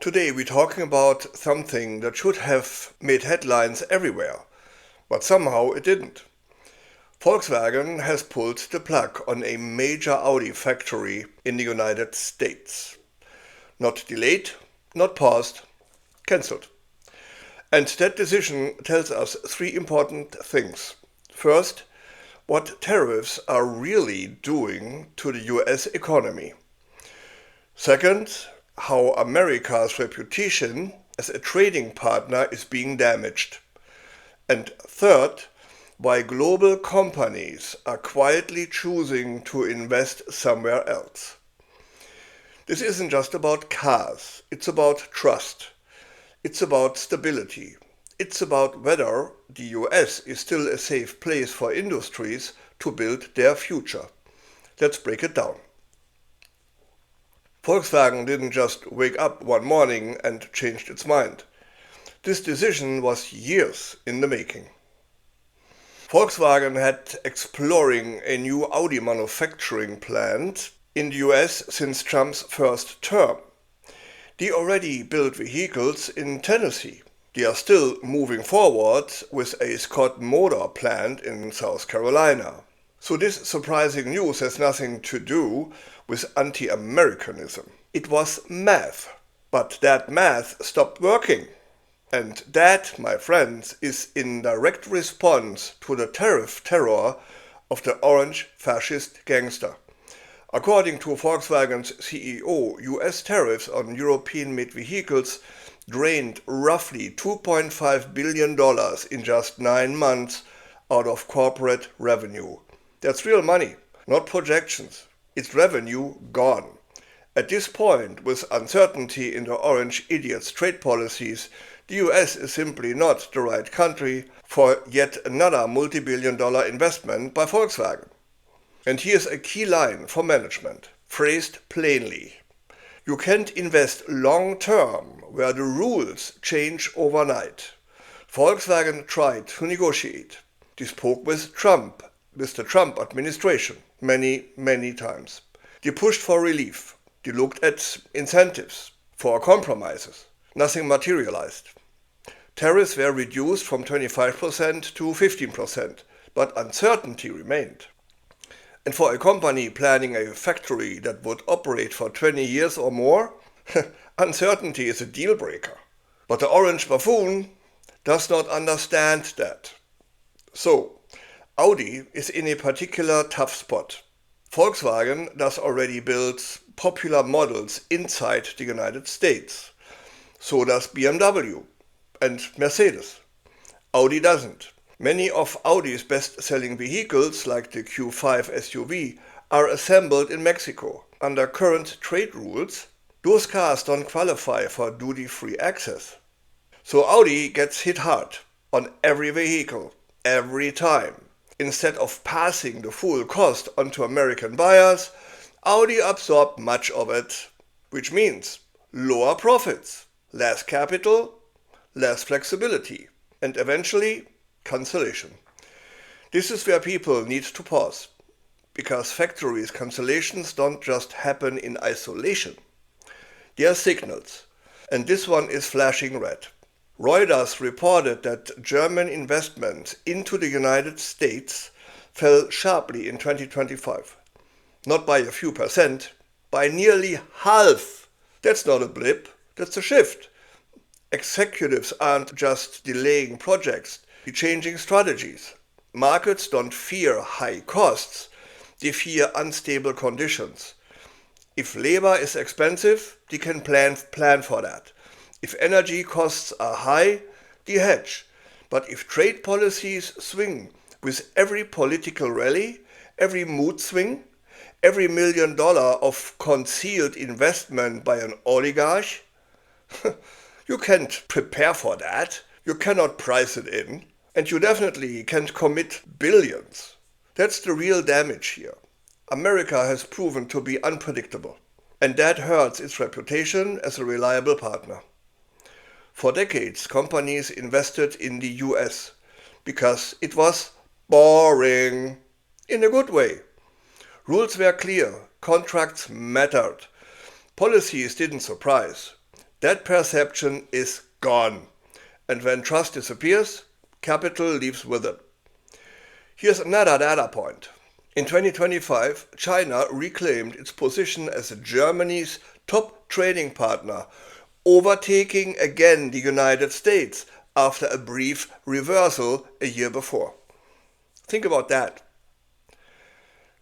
Today we're talking about something that should have made headlines everywhere, but somehow it didn't. Volkswagen has pulled the plug on a major Audi factory in the United States. Not delayed, not paused, cancelled. And that decision tells us three important things. First, what tariffs are really doing to the US economy. Second, how America's reputation as a trading partner is being damaged. And third, why global companies are quietly choosing to invest somewhere else. This isn't just about cars, it's about trust. It's about stability. It's about whether the US is still a safe place for industries to build their future. Let's break it down. Volkswagen didn't just wake up one morning and changed its mind. This decision was years in the making. Volkswagen had exploring a new Audi manufacturing plant in the US since Trump's first term. They already built vehicles in Tennessee. They are still moving forward with a Scott Motor plant in South Carolina. So this surprising news has nothing to do with anti-Americanism. It was math. But that math stopped working. And that, my friends, is in direct response to the tariff terror of the Orange Fascist Gangster. According to Volkswagen's CEO, US tariffs on European-made vehicles drained roughly $2.5 billion in just 9 months out of corporate revenue. That's real money, not projections. It's revenue gone. At this point, with uncertainty in the orange idiots' trade policies, the US is simply not the right country for yet another multi-billion-dollar investment by Volkswagen. And here's a key line for management, phrased plainly. You can't invest long-term where the rules change overnight. Volkswagen tried to negotiate. They spoke with the Trump administration, many times. They pushed for relief. They looked at incentives, for compromises. Nothing materialized. Tariffs were reduced from 25% to 15%, but uncertainty remained. And for a company planning a factory that would operate for 20 years or more, uncertainty is a deal breaker. But the orange buffoon does not understand that. So, Audi is in a particular tough spot. Volkswagen does already build popular models inside the United States. So does BMW and Mercedes. Audi doesn't. Many of Audi's best-selling vehicles, like the Q5 SUV, are assembled in Mexico. Under current trade rules, those cars don't qualify for duty-free access. So Audi gets hit hard on every vehicle, every time. Instead of passing the full cost onto American buyers, Audi absorbed much of it, which means lower profits, less capital, less flexibility, and eventually cancellation. This is where people need to pause, because factories' cancellations don't just happen in isolation. They are signals, and this one is flashing red. Reuters reported that German investment into the United States fell sharply in 2025. Not by a few percent, by nearly half. That's not a blip, that's a shift. Executives aren't just delaying projects, they're changing strategies. Markets don't fear high costs, they fear unstable conditions. If labor is expensive, they can plan for that. If energy costs are high, they hedge. But if trade policies swing with every political rally, every mood swing, every $1 million of concealed investment by an oligarch, you can't prepare for that. You cannot price it in. And you definitely can't commit billions. That's the real damage here. America has proven to be unpredictable. And that hurts its reputation as a reliable partner. For decades, companies invested in the US because it was boring, in a good way. Rules were clear, contracts mattered. Policies didn't surprise. That perception is gone. And when trust disappears, capital leaves with it. Here's another data point. In 2025, China reclaimed its position as Germany's top trading partner, overtaking again the United States after a brief reversal a year before. Think about that.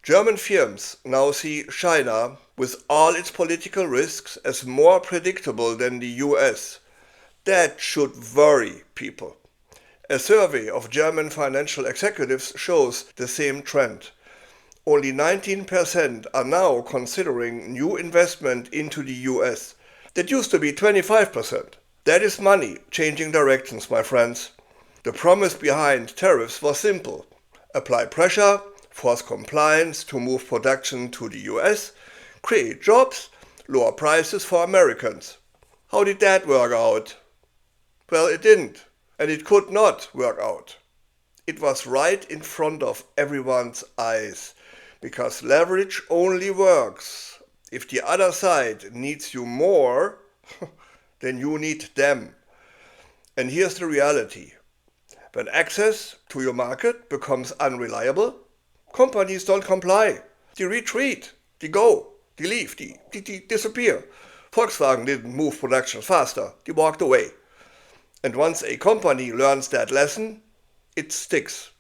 German firms now see China, with all its political risks, as more predictable than the US. That should worry people. A survey of German financial executives shows the same trend. Only 19% are now considering new investment into the US. That used to be 25%. That is money changing directions, my friends. The promise behind tariffs was simple. Apply pressure, force compliance to move production to the US, create jobs, lower prices for Americans. How did that work out? Well, it didn't, and it could not work out. It was right in front of everyone's eyes, because leverage only works if the other side needs you more than you need them. And here's the reality. When access to your market becomes unreliable, companies don't comply. They retreat, they go, they leave, they disappear. Volkswagen didn't move production faster, they walked away. And once a company learns that lesson, it sticks.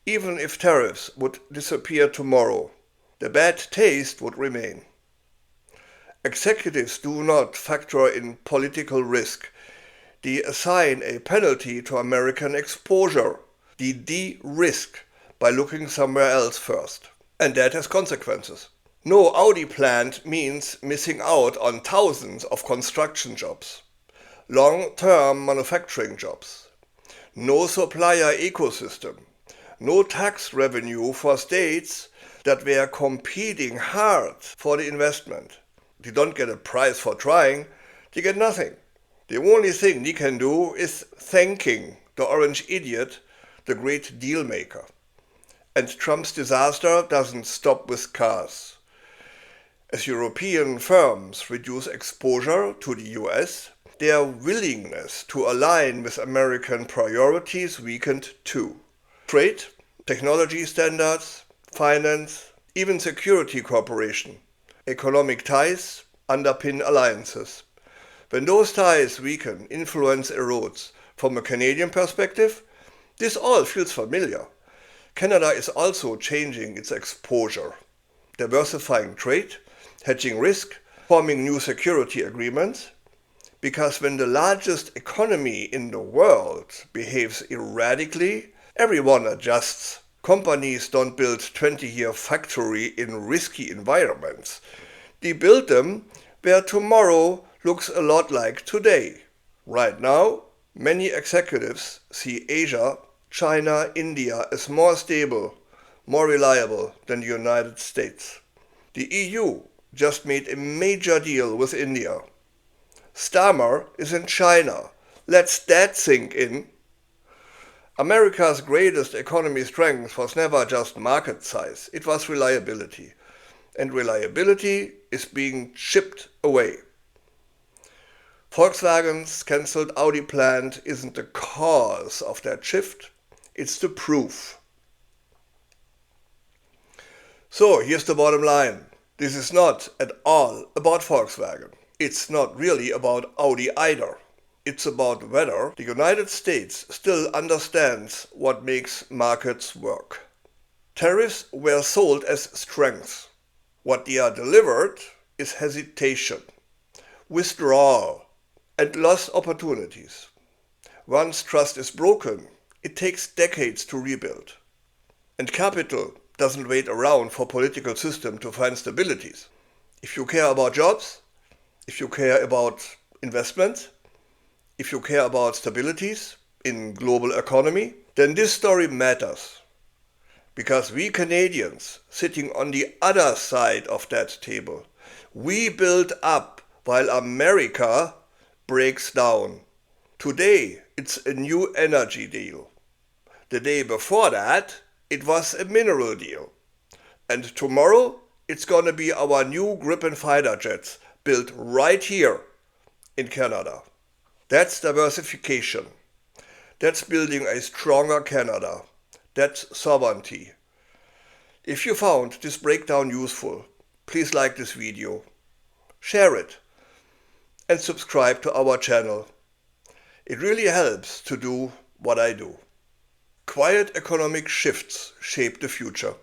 Even if tariffs would disappear tomorrow, the bad taste would remain. Executives do not factor in political risk. They assign a penalty to American exposure. They de-risk by looking somewhere else first. And that has consequences. No Audi plant means missing out on thousands of construction jobs, long-term manufacturing jobs, no supplier ecosystem, no tax revenue for states that were competing hard for the investment. They don't get a prize for trying, they get nothing. The only thing they can do is thanking the orange idiot, the great deal maker. And Trump's disaster doesn't stop with cars. As European firms reduce exposure to the US, their willingness to align with American priorities weakened too. Trade, technology standards, finance, even security cooperation, economic ties underpin alliances. When those ties weaken, influence erodes. From a Canadian perspective, this all feels familiar. Canada is also changing its exposure, diversifying trade, hedging risk, forming new security agreements. Because when the largest economy in the world behaves erratically, everyone adjusts. Companies don't build 20-year factory in risky environments. They build them where tomorrow looks a lot like today. Right now, many executives see Asia, China, India as more stable, more reliable than the United States. The EU just made a major deal with India. Starmer is in China. Let's that sink in. America's greatest economy strength was never just market size, it was reliability. And reliability is being chipped away. Volkswagen's cancelled Audi plant isn't the cause of that shift, it's the proof. So here's the bottom line. This is not at all about Volkswagen. It's not really about Audi either. It's about whether the United States still understands what makes markets work. Tariffs were sold as strength. What they are delivered is hesitation, withdrawal, and lost opportunities. Once trust is broken, it takes decades to rebuild. And capital doesn't wait around for political system to find stabilities. If you care about jobs, if you care about investment, if you care about stabilities in global economy, then this story matters. Because we Canadians, sitting on the other side of that table, we build up while America breaks down. Today, it's a new energy deal. The day before that, it was a mineral deal. And tomorrow, it's gonna be our new Gripen fighter jets built right here in Canada. That's diversification. That's building a stronger Canada. That's sovereignty. If you found this breakdown useful, please like this video, share it, and subscribe to our channel. It really helps to do what I do. Quiet economic shifts shape the future,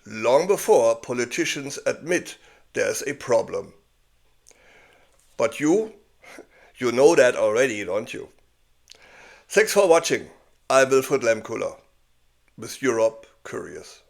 long before politicians admit there's a problem. But you know that already, don't you? Thanks for watching. I'm Wilfried Lemkuller with Europe Curious.